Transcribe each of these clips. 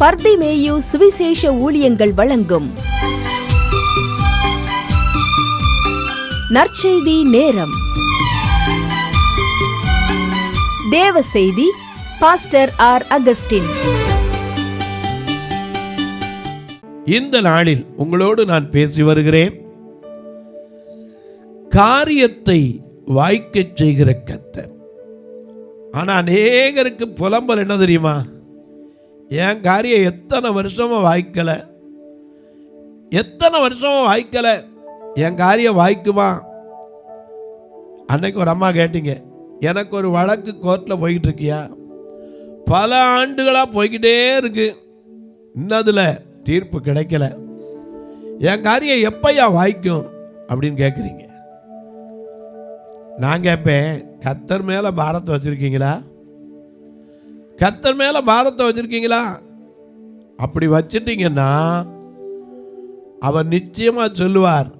பர்திமேயு சுவிசேஷ ஊழியங்கள் வழங்கும் நற்செய்தி நேரம். தேவ செய்தி பாஸ்டர் ஆர். அகஸ்டின். இந்த நாளில் உங்களோடு நான் பேசி வருகிறேன். காரியத்தை வாய்க்கச் செய்கிற கர்த்தர். ஆனால் அநேகருக்கு புலம்பல் என்ன தெரியுமா? என் காரியம் எத்தனை வருஷமா வாய்க்கலை, என் காரியம் வாய்க்குமா? அன்னைக்கு ஒரு அம்மா கேட்டீங்க, எனக்கு ஒரு வழக்கு கோர்ட்டில் போய்கிட்டு இருக்கியா? பல ஆண்டுகளாக போய்கிட்டே இருக்கு, இன்னதில் தீர்ப்பு கிடைக்கல, என் காரியம் எப்பையா வாய்க்கும் அப்படின்னு கேட்குறீங்க. நான் கேட்பேன், கர்த்தர் மேலே பாரத்தை வச்சுருக்கீங்களா? கர்த்தர் மேலே பாரத்தை வச்சுருக்கீங்களா? அப்படி வச்சிட்டீங்கன்னா அவர் நிச்சயமாக சொல்லுவார்,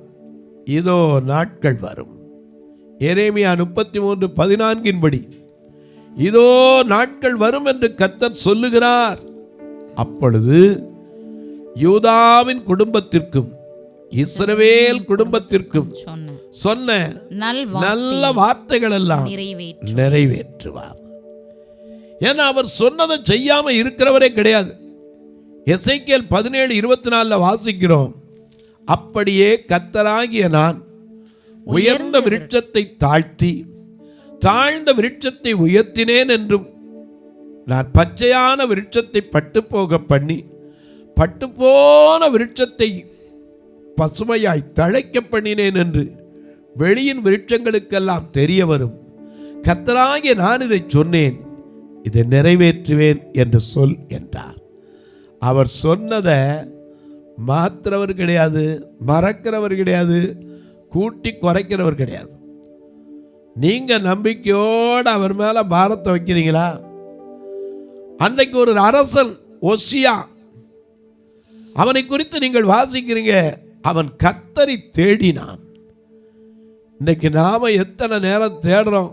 இதோ நாட்கள் வரும். எரேமியா 33:14 இதோ நாட்கள் வரும் என்று கர்த்தர் சொல்லுகிறார். அப்பொழுது யூதாவின் குடும்பத்திற்கும் இஸ்ரவேல் குடும்பத்திற்கும் சொன்ன நல்ல வார்த்தைகள் எல்லாம் நிறைவேற்றுவார். ஏன்னா அவர் சொன்னதை செய்யாம இருக்கிறவரே கிடையாது. எசேக்கியேல் 17:24 வாசிக்கிறோம், அப்படியே கர்த்தராகிய நான் உயர்ந்த விருட்சத்தை தாழ்த்தி தாழ்ந்த விருட்சத்தை உயர்த்தினேன் என்றும், நான் பச்சையான விருட்சத்தை பட்டுப்போக பண்ணி பட்டுப்போன விருட்சத்தை பசுமையாய் தழைக்க பண்ணினேன் என்று வெளியின் விருட்சங்களுக்கெல்லாம் தெரிய வரும். கர்த்தராகிய நான் இதை சொன்னேன், இதை நிறைவேற்றுவேன் என்று சொல் என்றார். அவர் சொன்னதை மாற்றுறவர் கிடையாது, மறக்கிறவர் கிடையாது, கூட்டி குறைக்கிறவர் கிடையாது. நீங்கள் நம்பிக்கையோடு அவர் மேலே பாரத்தை வைக்கிறீங்களா? அன்னைக்கு ஒரு அரசன் ஓசியா, அவனை குறித்து நீங்கள் வாசிக்கிறீங்க, அவன் கர்த்தரை தேடினான். இன்னைக்கு நாம எத்தனை நேரம் தேடுறோம்?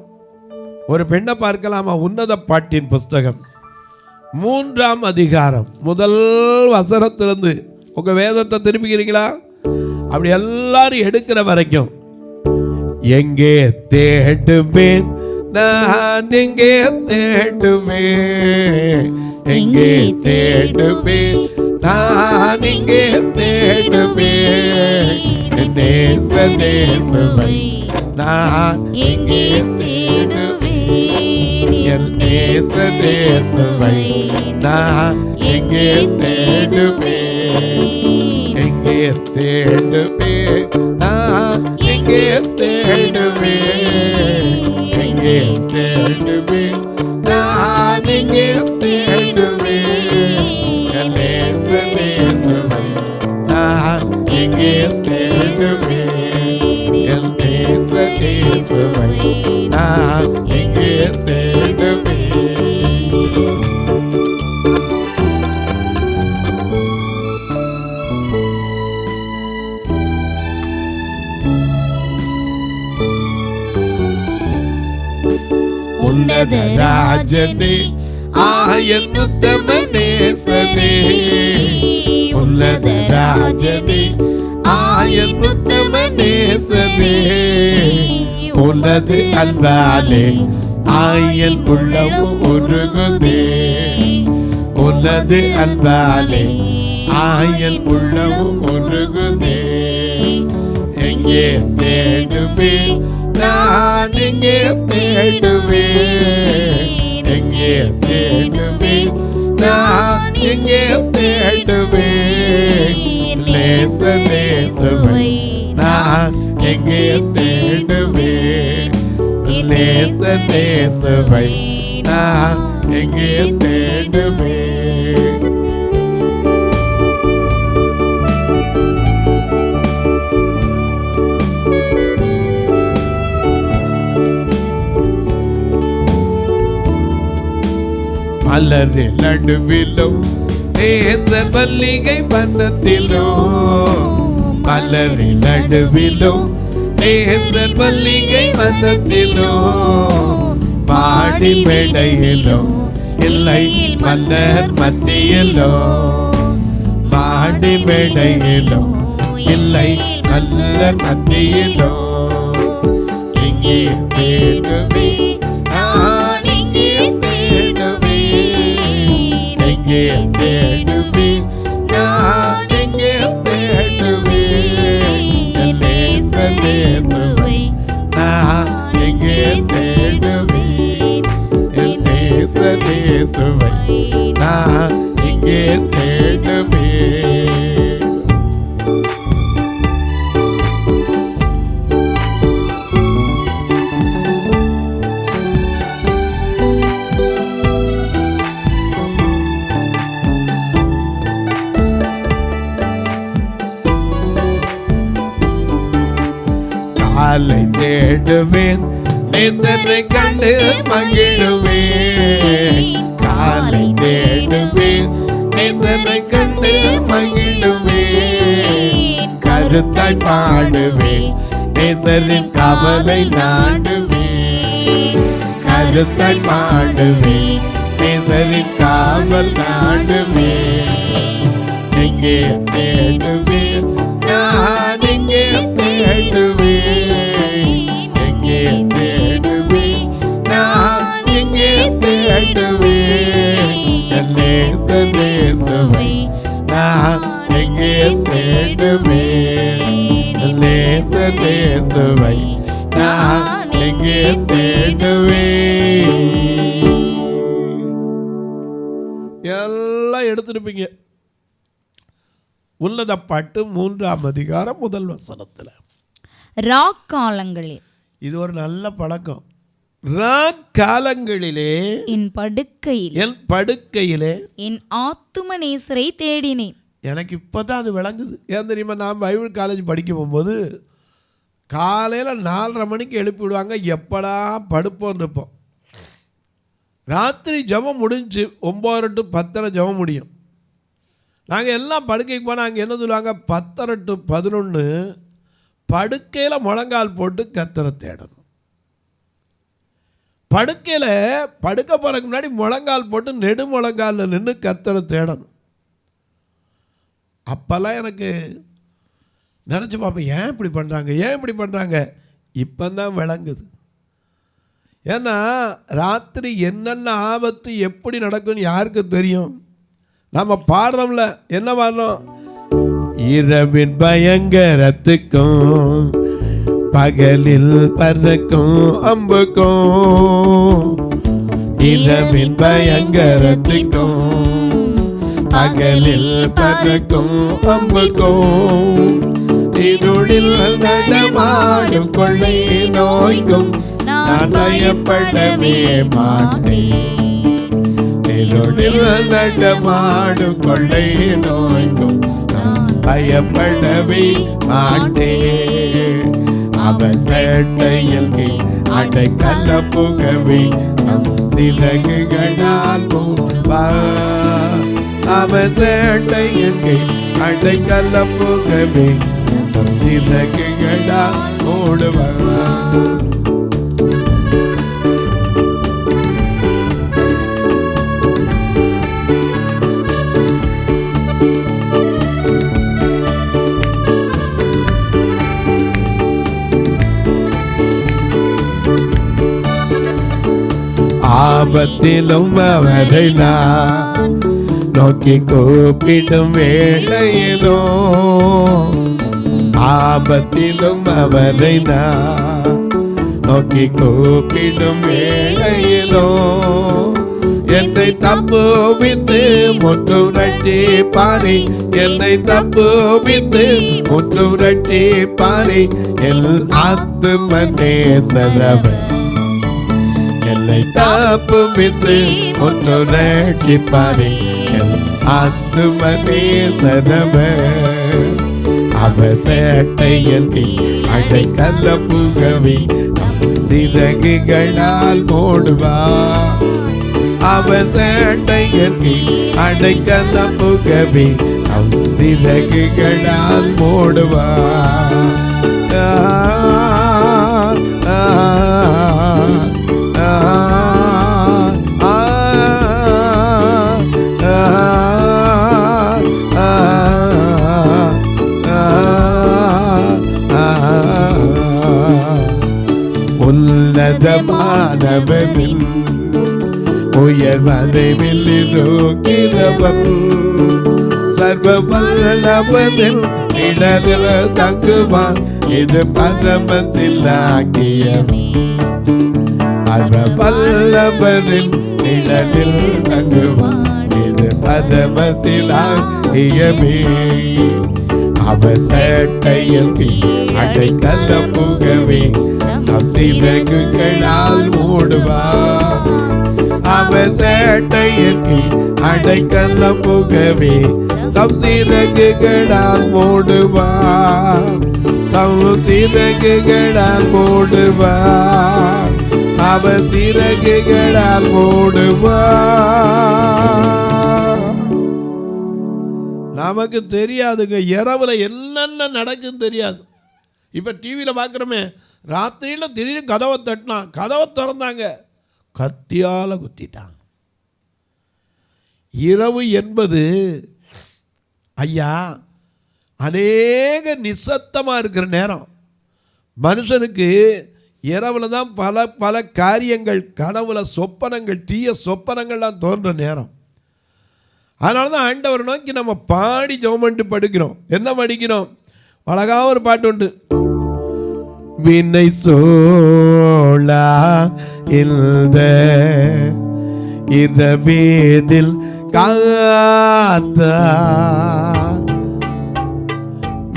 ஒரு பெண்ணை பார்க்கலாமா? உன்னத பாட்டின் புஸ்தகம் 3ஆம் அதிகாரம் 1 வசனத்திலிருந்து உங்க வேதத்தை திருப்பிக்கிறீங்களா? அப்படி எல்லாரும் எடுக்கிற வரைக்கும், எங்கே தேடுவேன் நான், எங்கே தேடுவேன், எங்கே தேடுவேன் நான், எங்கே தேடுவேன், நேசனை நான் எங்கே தேடுவேன், என் நேசனை நான் எங்கே தேடுவேன், எங்கே தேடுவேன் நான், எங்கே தேடுவேன், எங்கே தேடுவேன் நான், எங்கே தேடுவேன், என் நேசனை நான் எங்கே தேடுவேன், என் நேசனை நான் எங்கே தேடுவேன். உன்னத ராஜனே ஆயன் உத்தம நேசனே, உன்னத ராஜனே ஆயன் உத்தம நேசனே, உனது அன்பாலே ஆயன் உள்ளமும் உருகுதே, உனது அன்பாலே ஆயன் உள்ளமும் உருகுதே, எங்கே தேடுவேன் நான், எங்கே தேடுவேன், எங்கே தேடுவேன் நான், எங்கே தேடுவேன், நேசனை நான் எங்கே தேடுவேன், நேசனை நான் எங்கே தேடுவேன். மலரின் நடுவிலும் நேசன் மல்லிகை வண்ணத்திலும், மலரின் நடுவிலும் நேசன் மல்லிகை வண்ணத்திலும், பாடி மேடையிலும் இல்லை மன்னர் மத்தியிலோ மாடி மேடையிலோ இல்லை மன்னர் மத்தியிலோ எங்கே தேடுவே நான் எங்கே தேடுவே எங்கே தேடுவே நான் எங்கே தேடுவே நேசநேசுவை நான் எங்கே தேடுவே நேசநேசுவை நான் எங்கே தேடுவே காலை தேடுவேன் நேசரை கண்டு மகிழுவேன் காலை தேடுவேன் நேசரை கண்டு மகிழுவேன் கருத்தாய் பாடுவேன் நேசரின் கவலை நாடுவேன் கருத்தாய் பாடுவேன் நேசரின் காவல் நாடுவேன் எங்கே தேடுவேன் நான் எங்கே தேடுவேன் எங்கே தேடுவேன் நான் எங்கே தேடுவேன் நேசநேசுவை நான் எங்கே தேடுவேன் நேசநேசுவை நான் எங்கே தேடுவேன். எல்லாம் எடுத்துருப்பீங்க. உன்னத பாட்டு 3ஆம் அதிகாரம் 1 வசனத்தில் ராக்காலங்களில் இது ஒரு நல்ல பழக்கம். ராக்காலங்களிலே என் படுக்கையிலே என் ஆத்தும நேசரை தேடினேன். எனக்கு இப்போதான் அது விளங்குது. ஏன் தெரியுமா? நான் பைபிள் காலேஜ் படிக்க போகும்போது காலையில் 4:30 மணிக்கு எழுப்பி விடுவாங்க. எப்படா படுப்போன்னு இருப்போம். ராத்திரி ஜெபம் முடிஞ்சு 9 to 10 ஜெபம் முடியும். நாங்கள் எல்லாம் படுக்கைக்கு போனால் அங்கே என்ன சொல்லுவாங்க, 10 to 11 படுக்கையில் முழங்கால் போட்டு கர்த்தரை தேடணும். படுக்கையில் படுக்க போகிறதுக்கு முன்னாடி முழங்கால் போட்டு நெடு முழங்காலில் நின்று கர்த்தரை தேடணும். அப்போல்லாம் எனக்கு நினச்சி பார்ப்பேன், ஏன் இப்படி பண்ணுறாங்க. இப்போ தான் விளங்குது. ஏன்னா ராத்திரி என்னென்ன ஆபத்து எப்படி நடக்கும்னு யாருக்கு தெரியும்? நம்ம பாடுறோம்ல, என்ன பாடுறோம்? இரவின் பயங்கரத்துக்கும் பகலில் பறக்கும் அம்புக்கும் இரவின் பயங்கரத்துக்கும் பகலில் பறக்கும் அம்புக்கும் இருளில் நடமாடும் கொள்ளை நோய்க்கும் நான் பயப்படவே மாட்டேன். இருளில் நடமாடும் கொள்ளை நோய்க்கும் நான் பயப்படவே மாட்டேன். அவன் சேட்டையில் அடைக்கல புகவே நம் சிறகுகளால் மூடுவார். அவன் சேட்டையில் அடைக்கல புகவே நம் சிறகுகளால் மூடுவார். ஆபத்திலும் அவரை நான் நோக்கி கூப்பிடும் வேளையிலோ ஆபத்திலும் அவரை நான் நோக்கி கூப்பிடும் வேளையிலோ என்னை தப்புவித்து முற்றும் ரட்சிப்பாரே. என்னை தப்புவித்து முற்றும் ரட்சிப்பாரே. என் ஆத்தும நேசரவர் என்னை தப்புவித்து முற்றும் ரட்சிப்பாரே. என் ஆத்தும நேசரவர் அவர் சேட்டையில் அடைக்கல புகவே சிறகுகளால் மூடுவார். அவர் சேட்டையில் அடைக்கல புகவே சிறகுகளால் மூடுவார். மறைவில் இருக்கிறவன் சர்வ வல்லவனில் இடரில் தங்குவான். இது பரமசிலாக்கியமே. சர்வ வல்லவனில் இடரில் தங்குவான். இது பரமசிலாக்கியமே. அவர் சேட்டையில் அடைக்கல புகவே நம் சிறகுகளால் மூடுவார். அவர் சேட்டையில் அடைக்கல புகவே தம் சிறகுகளால் மூடுவார். தம் சிறகுகளால் மூடுவார். அவர் சிறகுகளால் மூடுவார். நமக்கு தெரியாதுங்க, இரவுல என்னென்ன நடக்குன்னு தெரியாது. இப்போ டிவியில் பார்க்குறோமே, ராத்திரியில் திடீர்னு கதவை தட்டினான், கதவை திறந்தாங்க, கத்தியால் குத்திட்டான். இரவு என்பது ஐயா அநேக நிசத்தமாக இருக்கிற நேரம். மனுஷனுக்கு இரவில் தான் பல பல காரியங்கள், கனவுல சொப்பனங்கள், தீய சொப்பனங்கள்லாம் தோன்ற நேரம். அதனால தான் ஆண்டவர் நோக்கி நம்ம பாடி ஜெபம் பண்ணிட்டு படுக்கிறோம். என்ன படிக்கிறோம்? அழகாக ஒரு பாட்டு உண்டு. வினை சோழா இந்த இரவேனில் காத்தா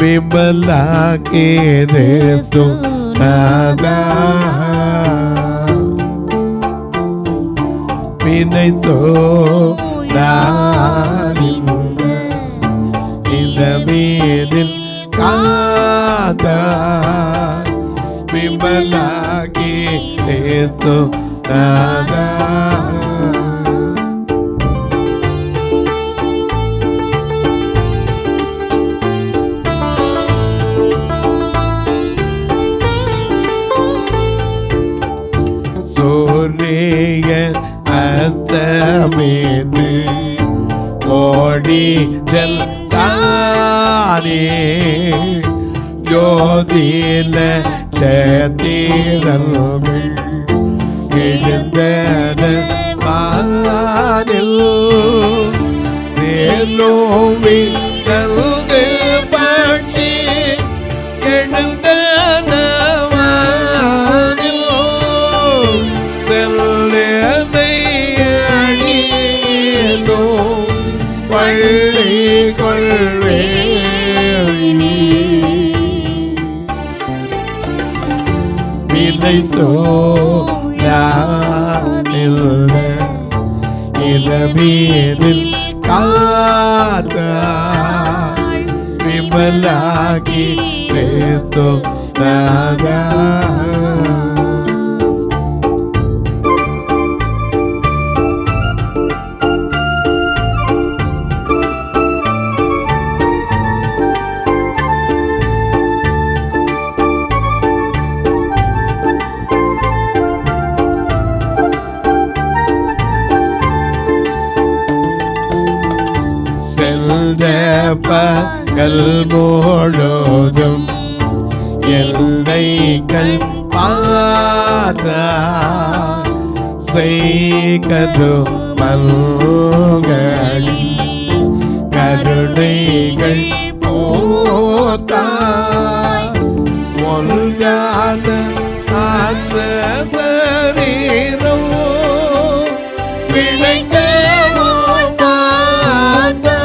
விமலா கேரேசு நாதா வினை சோழா இரவேனில் காத்தா விமலா கேரேசு நாதா. சூரிய அஸ்தமித்து ஓடி செல்தானே ஜோதில சேத்திரங்கள் எழுந்தன வானில் சேலோவி நல்கு பாட்சி எழுந்தன வானில் செல்லை அணியோ பள்ளி கொள்வே விலை சோழானில் இரவீனில் காத்தா விமலாகி கிறிஸ்து நாதா. பகல் முழுதும் எல்லைகள் பாதா செய்கரு மல்களில் கருணைகள் போதா ஒன்றான ஆசரீரோ விளைக்கவோ மாதா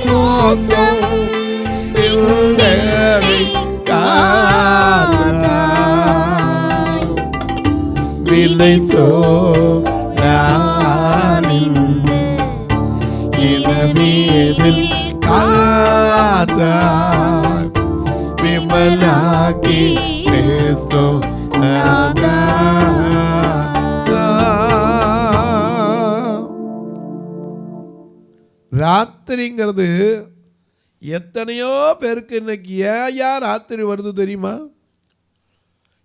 மோசம் பிள்ளை காதா விலை சோழானின் இரவீனில் காதா விமலாக்கி கிறிஸ்து நாதா. ராத்திரிங்கிறது எத்தனையோ பேருக்கு இன்னைக்கு ஏன் ராத்திரி வருது தெரியுமா?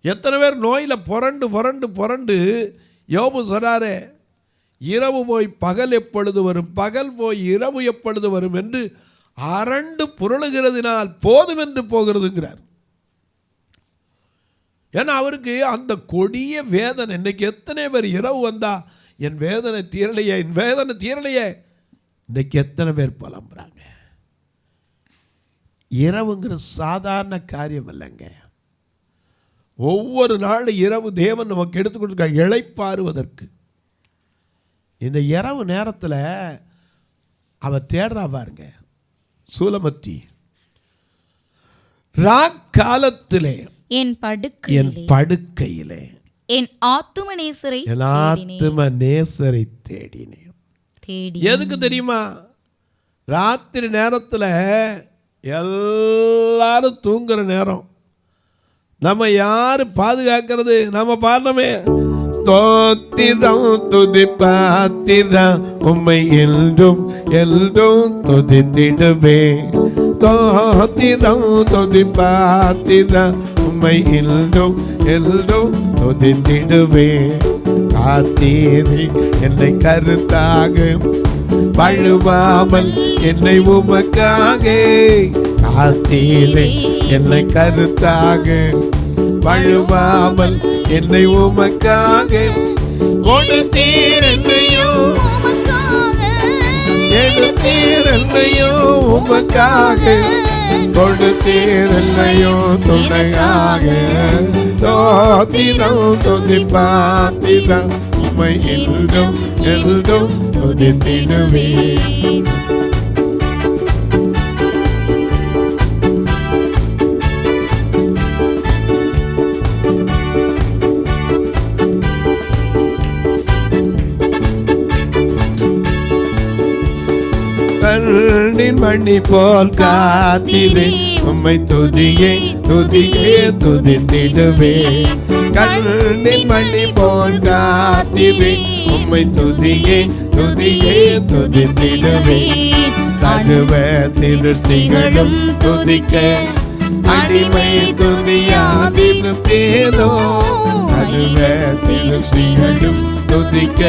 எத்தனை பேர் நோயில் புரண்டு புரண்டு புரண்டு யோபு சொல்றாரே, இரவு போய் பகல் எப்பொழுது வரும், பகல் போய் இரவு எப்பொழுது வரும் என்று அரண்டு புரளுகிறதினால் போதும் என்று போகிறதுங்கிறார். ஏன்னா அவருக்கு அந்த கொடிய வேதனை. இன்னைக்கு எத்தனை பேர் இரவு வந்தா என் வேதனை தீரலையே, என் வேதனை தீரலையே, இன்னைக்கு எத்தனை பேர் புலம்புறாங்க. இரவுங்கிற சாதாரண காரியம் இல்லைங்க. ஒவ்வொரு நாள் இரவு தேவன் நமக்கு எடுத்து கொடுத்துருக்க இளைப்பாறுவதற்கு. இந்த இரவு நேரத்தில் அவ தேடுறா பாருங்க, சூலமத்தி ராக்காலத்திலே என் படுக்கையிலே என் ஆத்தும நேசரை தேடினேன். எதுக்கு தெரியுமா? ராத்திரி நேரத்தில் எல்லாரும் தூங்குற நேரம். நம்ம யாரு பாதுகாக்கிறது? நம்ம பாடணுமே, ஸ்தோத்திரம் துதிப்பாத்திரம் உம்மை என்றும் என்றும் துதித்திடுவே. ஸ்தோத்திரம் துதிப்பாத்திரம் உம்மை என்றும் என்றும் துதித்திடுவே. காத்தீரே என்னை கருத்தாக, வழுவாமல் என்னை உமக்காக. காத்தீரே என்னை கருத்தாக, வழுவாமல் என்னை உமக்காக. கொடுத்தீர் என்னையோ, எடுத்தீர் என்னையோ உமக்காக. கொடுத்தீர் என்னையோ துணையாக. ஸ்தோத்திரம் துதிப்பாத்திரம் உம்மை என்றும் என்றும் துதித்திடுவே. கண்ணின் மணி போல் காத்திரே உம்மை துதியே துதியே துதித்திடுவே. கண்ணின் மணி போல் காத்திரே உம்மை துதியே துதியே துதித்திடுவே. சர்வ சிருஷ்டிகளும் துதிக்க அடிமை துதியாதின் பேரோ. சர்வ சிருஷ்டிகளும் துதிக்க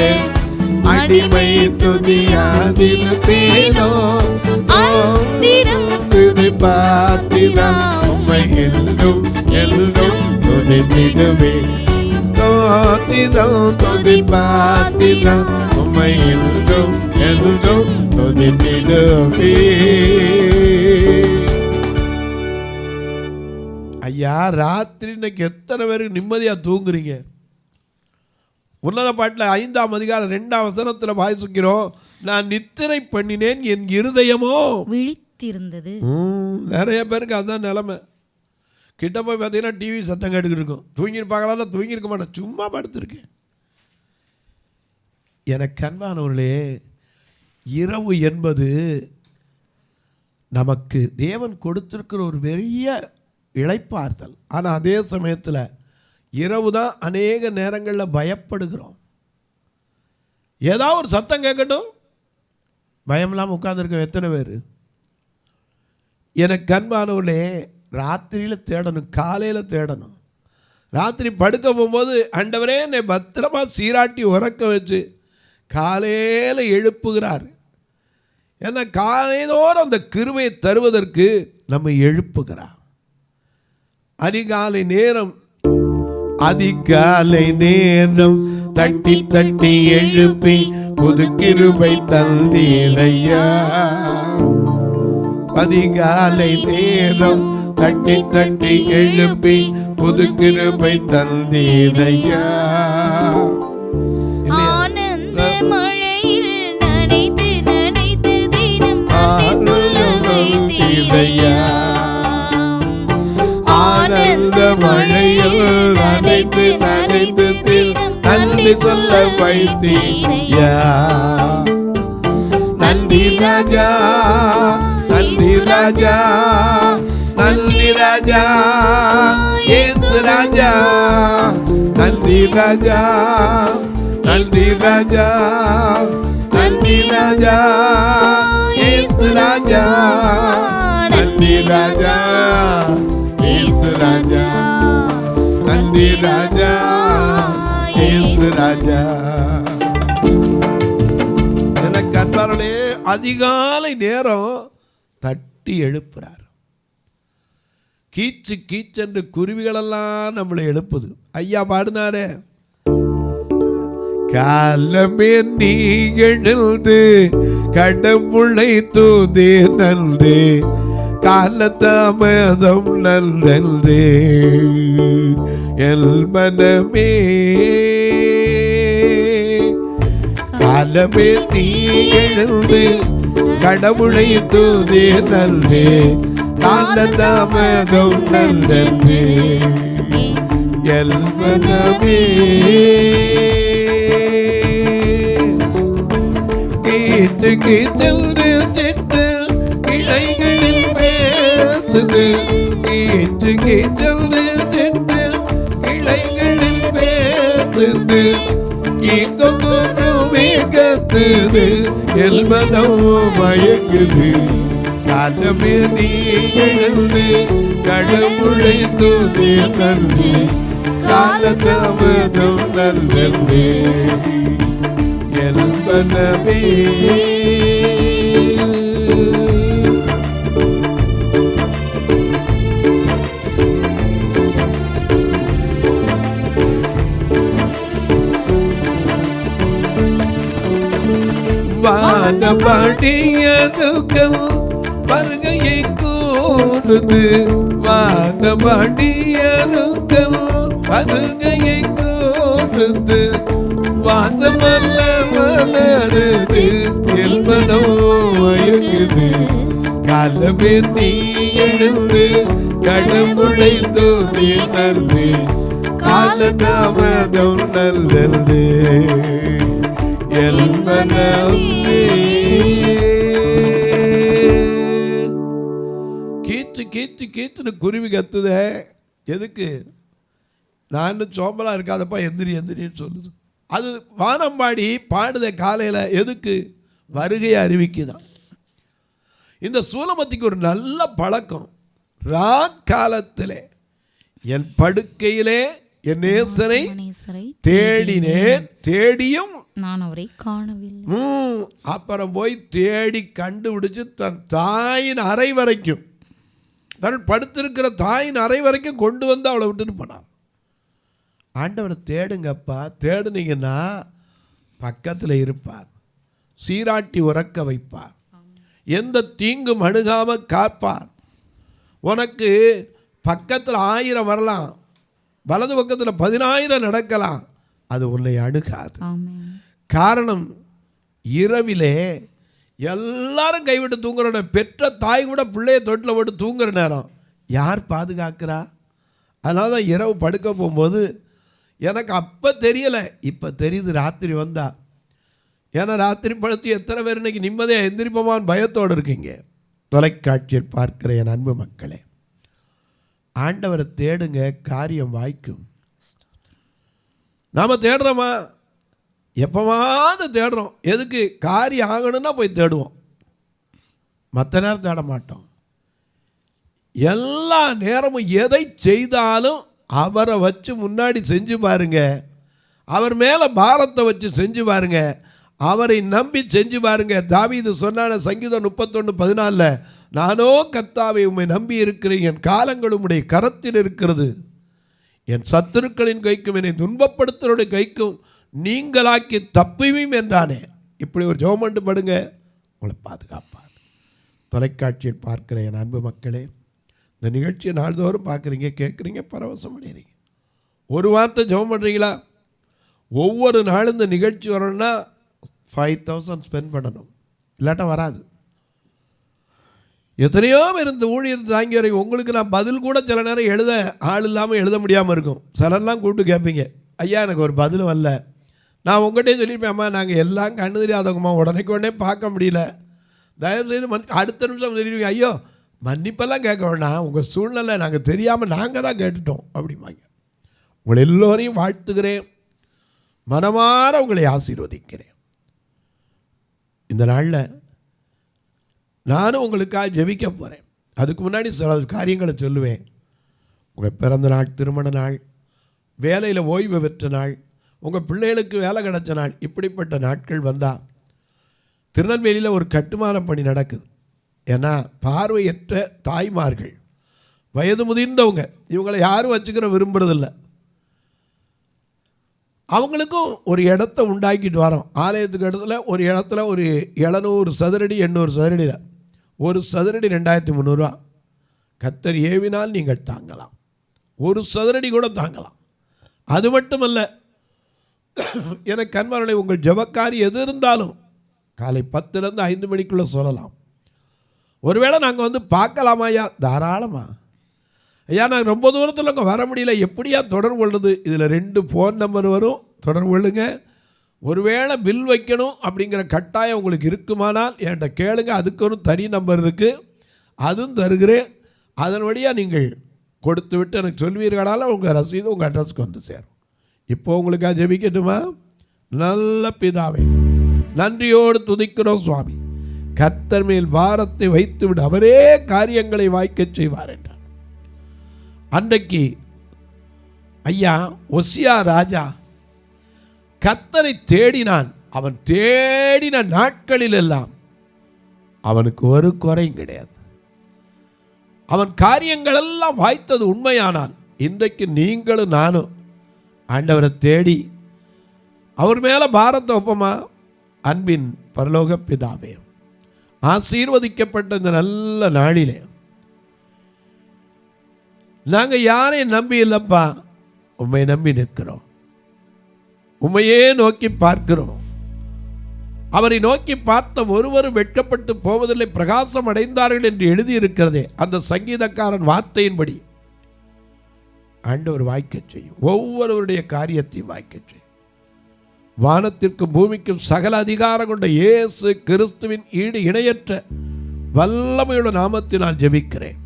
அடிமை துதியாதின் பேரோ. துதிப்பாத்திரம் உம்மை என்றும் என்றும் துதித்திடுவே. ஸ்தோத்திரம் துதிப்பாத்திரம் உம்மை என்றும் என்றும் துதித்திடுவே. ஐயா, ராத்திரி இன்னைக்கு எத்தனை பேருக்கு நிம்மதியா தூங்குறீங்க? உன்னத பாட்டில் 5ஆம் அதிகாரம் 2ஆம் வசனத்தில் வாசிக்கிறோம், நான் நித்திரை பண்ணினேன் என் இருதயமோ விழித்திருந்தது. நிறைய பேருக்கு அதுதான் நிலைமை. கிட்ட போய் பார்த்தீங்கன்னா டிவி சத்தம் கேட்டுக்கிட்டு இருக்கும். தூங்கியிருப்பாங்களா? தூங்கியிருக்க மாட்டேன், சும்மா படுத்திருக்கேன். எனக்கு அன்பானவர்களே, இரவு என்பது நமக்கு தேவன் கொடுத்திருக்கிற ஒரு பெரிய இளைப்பாறுதல். ஆனால் அதே சமயத்தில் இரவு தான் அநேக நேரங்களில் பயப்படுகிறோம். ஏதாவது ஒரு சத்தம் கேட்கட்டும், பயம் இல்லாமல் உட்கார்ந்துருக்க எத்தனை பேர்? எனக்கு அன்பானவர்களே, ராத்திரியில் தேடணும், காலையில் தேடணும். ராத்திரி படுக்க போகும்போது ஆண்டவரே என்னை பத்திரமா சீராட்டி உறக்க வச்சு காலையில் எழுப்புகிறார். ஏன்னா காலையோடு அந்த கிருபையை தருவதற்கு நம்ம எழுப்புகிறார். அதிகாலை நேரம் தட்டி தட்டி எழுப்பி புது கிருபை தந்தீரையா. அதிகாலை நேரம் தட்டி தட்டி எழுப்பி புது கிருபை தந்தீரையா. ஆனந்த மழையில் நனைத்து நனைத்து தினம் சொல்ல வைத்தீரையா. ஆனந்த மழையில் நனைத்து நனைத்து நன்றி சொல்ல வைத்தீரையா. நன்றி ராஜா, நன்றி ராஜா, நன்றி ராஜா, இயேசு ராஜா. நன்றி ராஜா, நன்றி ராஜா, நன்றி ராஜா, இயேசு ராஜா. நன்றி ராஜா, இயேசு ராஜா. நன்றி ராஜா, இயேசு ராஜா. எனக்கு அன்பார்களே, அதிகாலை நேரம் தட்டி எழுப்புறார். கீச்சு கீச்சென்று குருவிகளெல்லாம் நம்மளை எழுப்புது. ஐயா பாடினாரே, காலமே நீ எழுந்து கடவுளை தூதே நன்றே, காலதாமதம் நல்லே எல் மனமே. காலமே நீ எழுந்து கடவுளை தூதே நன்றே, காலதாமதம் நல்லே எல் மனமே. கீச்சு கீச்சென்று சிட்டு கிளைகளில் பேசுது, கீச்சு கீச்சென்று சிட்டு கிளைகளில் பேசுது, கத்துது எல் மனம் மயங்குது. காலமே நீ எழுந்து கடவுளை தூதே நன்றி, காலதாமதம் நல்லே எல் மனமே. வானபாடியனுக்கள் வருகையை கூறுது, வானபாடியனுக்கள் வருகையை கூறுது, வாசமல்ல மலருது எல் மனம் மயங்குது. காலமே நீ எழுந்து கடவுளை தூதே நன்றி, காலதாமதம் நல்லது எல் மனமே. கீச்சு கீச்சு கீச்சுன்னு குருவி கத்துதே. எதுக்கு? நான் சோம்பலா இருக்காதப்பா எந்திரி எந்திரின்னு சொல்லுது. அது வானம்பாடி பாடுத காலையில். எதுக்கு? வருகையை அறிவிக்குதான். இந்த சூலமத்திக்கு ஒரு நல்ல பழக்கம். ராக்காலத்திலே என் படுக்கையிலே என் நேசரை தேடினேன், தேடியும் நான் அவரை காணவில்லை. அப்புறம் போய் தேடி கண்டுபிடிச்சு தன் தாயின் அறை வரைக்கும், தன் படுத்திருக்கிற தாயின் அறை வரைக்கும் கொண்டு வந்து அவளை விட்டுட்டு போனார். ஆண்டவரை தேடுங்கப்பா, தேடுனீங்கன்னா பக்கத்தில் இருப்பார், சீராட்டி உறக்க வைப்பார், எந்த தீங்கும் அணுகாமல் காப்பார். உனக்கு பக்கத்தில் 1000 வரலாம், வலது பக்கத்தில் 10,000 நடக்கலாம், அது உன்னை அணுகாது. காரணம், இரவிலே எல்லாரும் கைவிட்டு தூங்குற, பெற்ற தாய் கூட பிள்ளைய தொட்டில் போட்டு தூங்குற நேரம் யார் பாதுகாக்கிறா? அதனால தான் இரவு படுக்க போகும்போது எனக்கு அப்போ தெரியலை, இப்போ தெரியுது ராத்திரி வந்தா. ஏன்னா ராத்திரி படுத்து எத்தனை பேர் இன்னைக்கு நிம்மதியாக எந்திரிப்போமான்னு பயத்தோடு இருக்கீங்க. தொலைக்காட்சியில் பார்க்கிற என் அன்பு மக்களே, ஆண்டவரை தேடுங்க, காரியம் வாய்க்கும். நாம் தேடுறோமா? எப்போவாது தேடுறோம். எதுக்கு? காரியம் ஆகணும்னா போய் தேடுவோம், மற்ற நேரம் தேட மாட்டோம். எல்லா நேரமும் எதை செய்தாலும் அவரை வச்சு முன்னாடி செஞ்சு பாருங்க, அவர் மேலே பாரத்தை வச்சு செஞ்சு பாருங்க, அவரை நம்பி செஞ்சு பாருங்க. தாவீது சொன்னான சங்கீதம் 31:14, நானோ கர்த்தாவை உம்மை நம்பி இருக்கிறேன், என் காலங்கள் உம்முடைய கரத்தில் இருக்கிறது, என் சத்துருக்களின் கைக்கும் என்னை துன்பப்படுத்துறோடைய கைக்கும் நீங்களாக்கி தப்புவீம் என்றானே. இப்படி ஒரு ஜெபம் படுங்க, உங்களை பாதுகாப்பார். தொலைக்காட்சியில் பார்க்கிற என் அன்பு மக்களே, இந்த நிகழ்ச்சியை நாள்தோறும் பார்க்குறீங்க, கேட்குறீங்க, பரவசம் அடைகிறீங்க. ஒரு வார்த்தை ஜெபம் பண்ணுறீங்களா? ஒவ்வொரு நாளும் இந்த நிகழ்ச்சி வரணும்னா 5,000 ஸ்பெண்ட் பண்ணணும், இல்லாட்டா வராது. எத்தனையோ பேர் இந்த ஊழியத்தை தாங்கி வரைக்கும் உங்களுக்கு நான் பதில் கூட சில நேரம் எழுத ஆள் இல்லாமல் எழுத முடியாமல் இருக்கும். சிலர்லாம் கூப்பிட்டு கேட்பீங்க, ஐயா எனக்கு ஒரு பதில் வரல. நான் உங்கள்கிட்டே சொல்லியிருப்பேன், அம்மா நாங்கள் எல்லாம் கண்ணு தெரியாதவங்கம்மா, உடனே பார்க்க முடியல, தயவுசெய்து அடுத்த நிமிஷம் சொல்லிடுவீங்க, ஐயோ மன்னிப்பெல்லாம் கேட்க வேண்டாம், உங்கள் சூழ்நிலை நாங்கள் தெரியாமல் நாங்கள் தான் கேட்டுட்டோம் அப்படிம்பாங்க. உங்களை எல்லோரையும் வாழ்த்துக்கிறேன், மனமார உங்களை ஆசீர்வதிக்கிறேன். இந்த நாளில் நானும் உங்களுக்காக ஜெபிக்க போகிறேன். அதுக்கு முன்னாடி சில காரியங்களை சொல்லுவேன். உங்கள் பிறந்த நாள், திருமண நாள், வேலையில் ஓய்வு பெற்ற நாள், உங்கள் பிள்ளைகளுக்கு வேலை கிடைச்ச நாள், இப்படிப்பட்ட நாட்கள் வந்தால் திருநெல்வேலியில் ஒரு கட்டுமான பணி நடக்குது. ஏன்னா பார்வையற்ற தாய்மார்கள் வயது முதிர்ந்தவங்க, இவங்களை யாரும் வச்சுக்கிற விரும்புறதில்ல. அவங்களுக்கும் ஒரு இடத்த உண்டாக்கிட்டு வரோம். ஆலயத்துக்கு இடத்துல ஒரு இடத்துல ஒரு 700 சதுரடி 800 சதுரடியில் ஒரு சதுரடி 2300 கர்த்தர் ஏவினால் நீங்கள் தாங்கலாம். ஒரு சதுரடி கூட தாங்கலாம். அது மட்டுமல்ல, எனக்கு கண்மரனை உங்கள் ஜபக்காரி எது இருந்தாலும் காலை 10லேருந்து 5 மணிக்குள்ளே சொல்லலாம். ஒருவேளை நாங்கள் வந்து பார்க்கலாமா ஐயா? தாராளமா ஐயா, நாங்கள் ரொம்ப தூரத்தில் அங்கே வர முடியல, எப்படியா தொடர்பு கொள்வது? இதில் 2 ஃபோன் நம்பர் வரும், தொடர்பு கொள்ளுங்க. ஒருவேளை பில் வைக்கணும் அப்படிங்கிற கட்டாயம் உங்களுக்கு இருக்குமானால் என்கிட்ட கேளுங்க, அதுக்கு ஒரு தனி நம்பர் இருக்குது, அதுவும் தருகிறேன். அதன் வழியாக நீங்கள் கொடுத்து விட்டு எனக்கு சொல்வீர்களால் உங்கள் ரசீது உங்கள் அட்ரஸ்க்கு வந்து சேரும். இப்போ உங்களுக்காக ஜெபிக்கட்டுமா? நல்ல பிதாவே, நன்றியோடு துதிக்கிறோம் சுவாமி. கர்த்தர் மேல் பாரத்தை வைத்துவிடு, அவரே காரியங்களை வாய்க்கச் செய்வார் என்றார். அன்றைக்கு ஐயா ஒசியா ராஜா கர்த்தரை தேடினான். அவன் தேடின நாட்களில் எல்லாம் அவனுக்கு ஒரு குறையும் கிடையாது. அவன் காரியங்கள் எல்லாம் வாய்த்தது உண்மையானால் இன்றைக்கு நீங்களும் நானும் ஆண்டவரை தேடி அவர் மேலே பாரத்தை ஒப்பமா? அன்பின் பரலோக பிதாவே, ஆசீர்வதிக்கப்பட்ட இந்த நல்ல நாளிலே நாங்கள் யாரையும் நம்பி இல்லைப்பா, உம்மை நம்பி நிற்கிறோம். உம்மையே நோக்கி பார்க்கிறோம். அவரை நோக்கி பார்த்த ஒருவரும் வெட்கப்பட்டு போவதில்லை, பிரகாசம் அடைந்தார்கள் என்று எழுதியிருக்கிறதே, அந்த சங்கீதக்காரன் வார்த்தையின்படி ஆண்டவர் வாய்க்கச் செய்யும். ஒவ்வொருவருடைய காரியத்தையும் வாய்க்கச் செய்யும். வானத்திற்கும் பூமிக்கும் சகல அதிகாரம் கொண்ட இயேசு கிறிஸ்துவின் ஈடு இணையற்ற வல்லமையுள்ள நாமத்தினால் ஜெபிக்கிறேன்.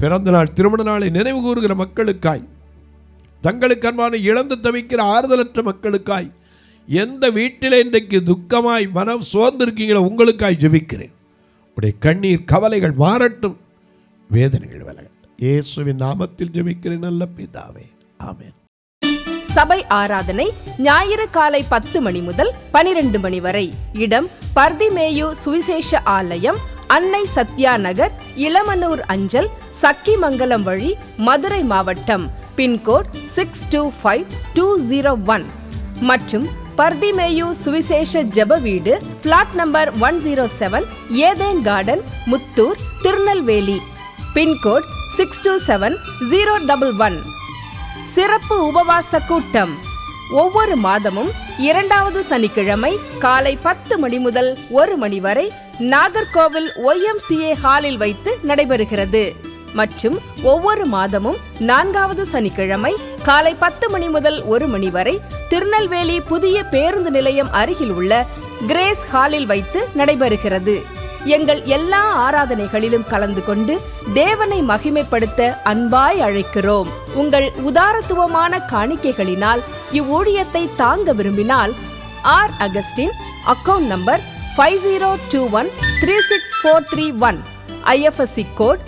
பிறந்த நாள் திருமண நாளை நினைவு கூறுகிற மக்களுக்காய், தங்களுக்கு அன்பான இழந்து தவிக்கிற ஆறுதலற்ற மக்களுக்காய், எந்த வீட்டில் இன்றைக்கு துக்கமாய் மனம் சோர்ந்திருக்கீங்களோ உங்களுக்காய் ஜெபிக்கிறேன். உடைய கண்ணீர் கவலைகள் மாறட்டும், வேதனைகள் விலகட்டும். இயேசுவின் நாமத்தில் ஜெபிக்கிறேன் நல்ல பிதாவே, ஆமென். சபை ஆராதனை ஞாயிறு காலை 10 மணி முதல் 12 மணி வரை. இடம் பர்திமேயு சுவிசேஷ ஆலயம், அன்னை சத்யா நகர், இளமனூர் அஞ்சல், சக்கிமங்கலம் வழி, மதுரை மாவட்டம். பின்கோட் 625201 மற்றும் பர்திமேயு சுவிசேஷ ஜெப வீடு, flat number 107, Eden Garden, Muthur, Tirunelveli. Pincode 627011. சிறப்பு உபவாச கூட்டம் ஒவ்வொரு மாதமும் 2வது சனிக்கிழமை காலை 10 மணி முதல் 1 மணி வரை நாகர்கோவில் YMCA ஹாலில் வைத்து நடைபெறுகிறது. மற்றும் ஒவ்வொரு மாதமும் 4வது சனிக்கிழமை காலை 10 மணி முதல் 1 மணி வரை திருநெல்வேலி புதிய பேருந்து நிலையம் அருகில் உள்ள கிரேஸ் ஹாலில் வைத்து நடைபெறுகிறது. எங்கள் எல்லா ஆராதனைகளிலும் கலந்து கொண்டு தேவனை மகிமைப்படுத்த அன்பாய் அழைக்கிறோம். உங்கள் உதாரத்துவமான காணிக்கைகளினால் இவ்வூழியத்தை தாங்க விரும்பினால் R Augustine, account number 5021364331, IFSC code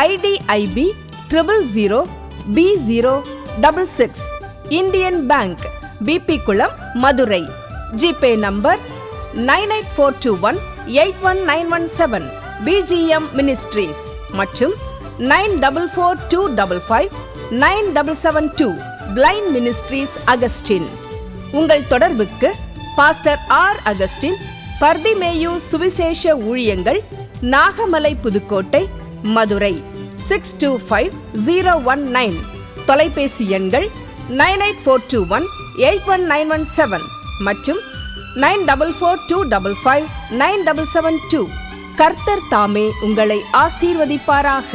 IDIB 000B066, Indian Bank, BP Kulam, Madurai. GPay number 98421819117, BGM ministries மற்றும் 9442559772, பிளைண்ட் மினிஸ்ட்ரீஸ் அகஸ்டின். உங்கள் தொடர்புக்கு பாஸ்டர் ஆர் அகஸ்டின், பர்திமேயு சுவிசேஷ ஊழியங்கள், நாகமலை, புதுக்கோட்டை, மதுரை 625019. தொலைபேசி எண்கள் 9842181917 மற்றும் 9442559772. கர்த்தர் தாமே உங்களை ஆசீர்வதிப்பாராக.